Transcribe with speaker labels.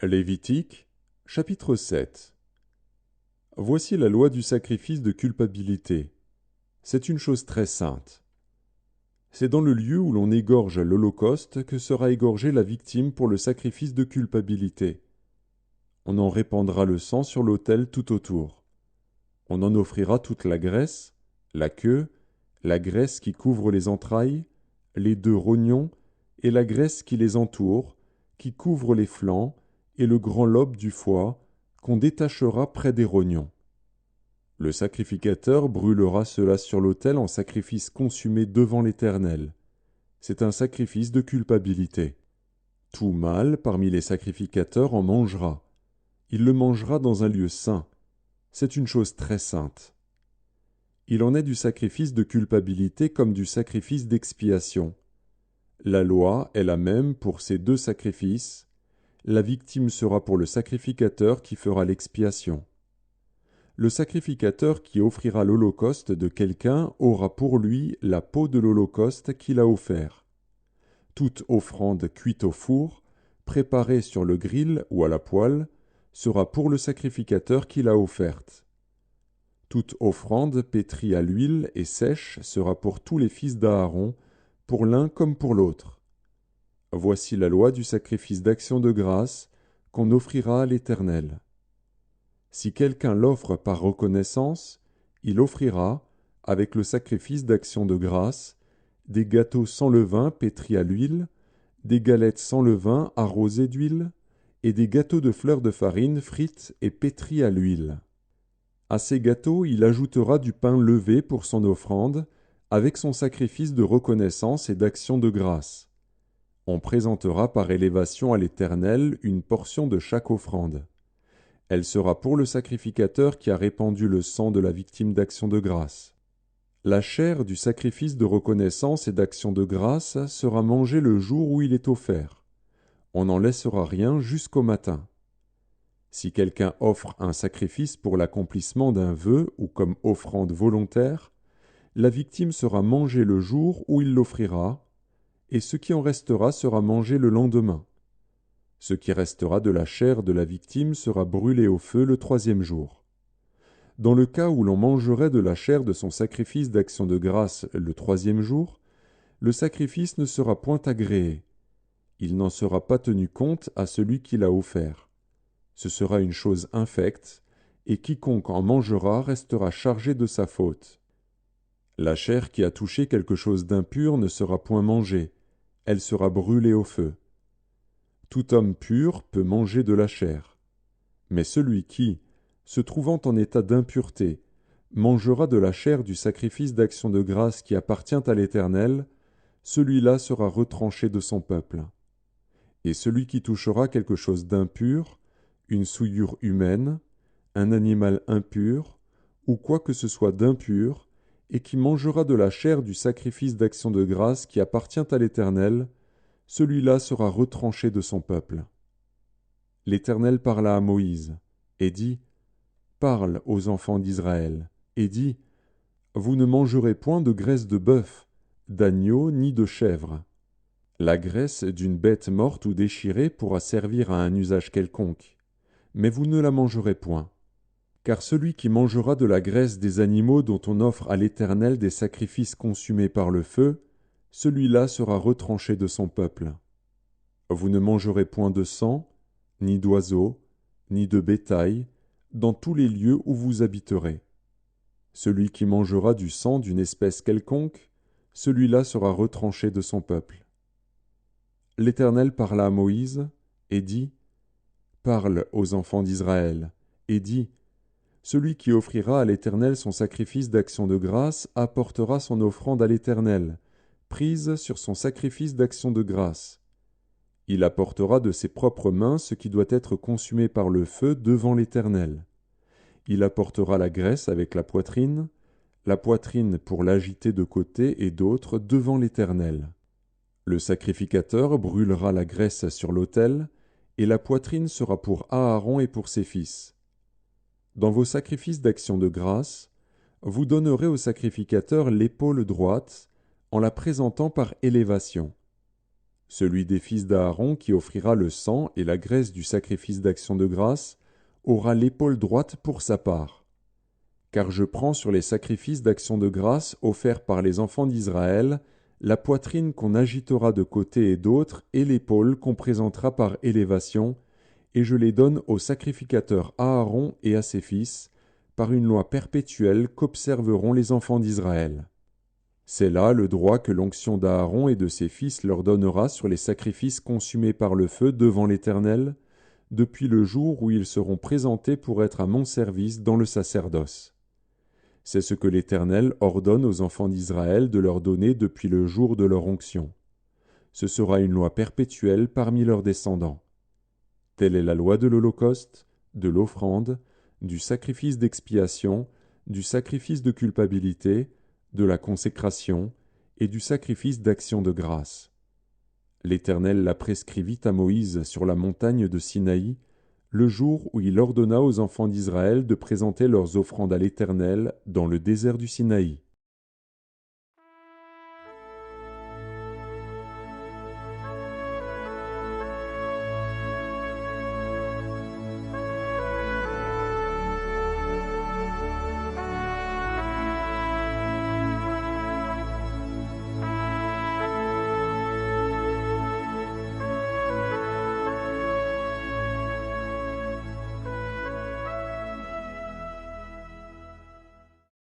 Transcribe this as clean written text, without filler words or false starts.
Speaker 1: Lévitique, chapitre 7. Voici la loi du sacrifice de culpabilité. C'est une chose très sainte. C'est dans le lieu où l'on égorge l'holocauste que sera égorgée la victime pour le sacrifice de culpabilité. On en répandra le sang sur l'autel tout autour. On en offrira toute la graisse, la queue, la graisse qui couvre les entrailles, les deux rognons et la graisse qui les entoure, qui couvre les flancs, et le grand lobe du foie, qu'on détachera près des rognons. Le sacrificateur brûlera cela sur l'autel en sacrifice consumé devant l'Éternel. C'est un sacrifice de culpabilité. Tout mâle parmi les sacrificateurs en mangera. Il le mangera dans un lieu saint. C'est une chose très sainte. Il en est du sacrifice de culpabilité comme du sacrifice d'expiation. La loi est la même pour ces deux sacrifices. La victime sera pour le sacrificateur qui fera l'expiation. Le sacrificateur qui offrira l'holocauste de quelqu'un aura pour lui la peau de l'holocauste qu'il a offert. Toute offrande cuite au four, préparée sur le grill ou à la poêle, sera pour le sacrificateur qui l'a offerte. Toute offrande pétrie à l'huile et sèche sera pour tous les fils d'Aaron, pour l'un comme pour l'autre. Voici la loi du sacrifice d'action de grâce qu'on offrira à l'Éternel. Si quelqu'un l'offre par reconnaissance, il offrira, avec le sacrifice d'action de grâce, des gâteaux sans levain pétris à l'huile, des galettes sans levain arrosées d'huile, et des gâteaux de fleurs de farine frites et pétris à l'huile. À ces gâteaux, il ajoutera du pain levé pour son offrande, avec son sacrifice de reconnaissance et d'action de grâce. On présentera par élévation à l'Éternel une portion de chaque offrande. Elle sera pour le sacrificateur qui a répandu le sang de la victime d'action de grâce. La chair du sacrifice de reconnaissance et d'action de grâce sera mangée le jour où il est offert. On n'en laissera rien jusqu'au matin. Si quelqu'un offre un sacrifice pour l'accomplissement d'un vœu ou comme offrande volontaire, la victime sera mangée le jour où il l'offrira, et ce qui en restera sera mangé le lendemain. Ce qui restera de la chair de la victime sera brûlé au feu le 3e jour. Dans le cas où l'on mangerait de la chair de son sacrifice d'action de grâce le 3e jour, le sacrifice ne sera point agréé. Il n'en sera pas tenu compte à celui qui l'a offert. Ce sera une chose infecte, et quiconque en mangera restera chargé de sa faute. La chair qui a touché quelque chose d'impur ne sera point mangée, elle sera brûlée au feu. Tout homme pur peut manger de la chair. Mais celui qui, se trouvant en état d'impureté, mangera de la chair du sacrifice d'action de grâce qui appartient à l'Éternel, celui-là sera retranché de son peuple. Et celui qui touchera quelque chose d'impur, une souillure humaine, un animal impur, ou quoi que ce soit d'impur, et qui mangera de la chair du sacrifice d'action de grâce qui appartient à l'Éternel, celui-là sera retranché de son peuple. L'Éternel parla à Moïse, et dit, « Parle aux enfants d'Israël, et dis, vous ne mangerez point de graisse de bœuf, d'agneau ni de chèvre. La graisse d'une bête morte ou déchirée pourra servir à un usage quelconque, mais vous ne la mangerez point. Car celui qui mangera de la graisse des animaux dont on offre à l'Éternel des sacrifices consumés par le feu, celui-là sera retranché de son peuple. Vous ne mangerez point de sang, ni d'oiseaux, ni de bétail, dans tous les lieux où vous habiterez. Celui qui mangera du sang d'une espèce quelconque, celui-là sera retranché de son peuple. » L'Éternel parla à Moïse, et dit, « Parle aux enfants d'Israël, et dis, celui qui offrira à l'Éternel son sacrifice d'action de grâce apportera son offrande à l'Éternel, prise sur son sacrifice d'action de grâce. Il apportera de ses propres mains ce qui doit être consumé par le feu devant l'Éternel. Il apportera la graisse avec la poitrine pour l'agiter de côté et d'autre devant l'Éternel. Le sacrificateur brûlera la graisse sur l'autel, et la poitrine sera pour Aaron et pour ses fils. Dans vos sacrifices d'action de grâce, vous donnerez au sacrificateur l'épaule droite en la présentant par élévation. Celui des fils d'Aaron qui offrira le sang et la graisse du sacrifice d'action de grâce aura l'épaule droite pour sa part. Car je prends sur les sacrifices d'action de grâce offerts par les enfants d'Israël la poitrine qu'on agitera de côté et d'autre et l'épaule qu'on présentera par élévation, et je les donne au sacrificateur Aaron et à ses fils, par une loi perpétuelle qu'observeront les enfants d'Israël. C'est là le droit que l'onction d'Aaron et de ses fils leur donnera sur les sacrifices consumés par le feu devant l'Éternel, depuis le jour où ils seront présentés pour être à mon service dans le sacerdoce. C'est ce que l'Éternel ordonne aux enfants d'Israël de leur donner depuis le jour de leur onction. Ce sera une loi perpétuelle parmi leurs descendants. Telle est la loi de l'Holocauste, de l'offrande, du sacrifice d'expiation, du sacrifice de culpabilité, de la consécration et du sacrifice d'action de grâce. L'Éternel la prescrivit à Moïse sur la montagne de Sinaï, le jour où il ordonna aux enfants d'Israël de présenter leurs offrandes à l'Éternel dans le désert du Sinaï.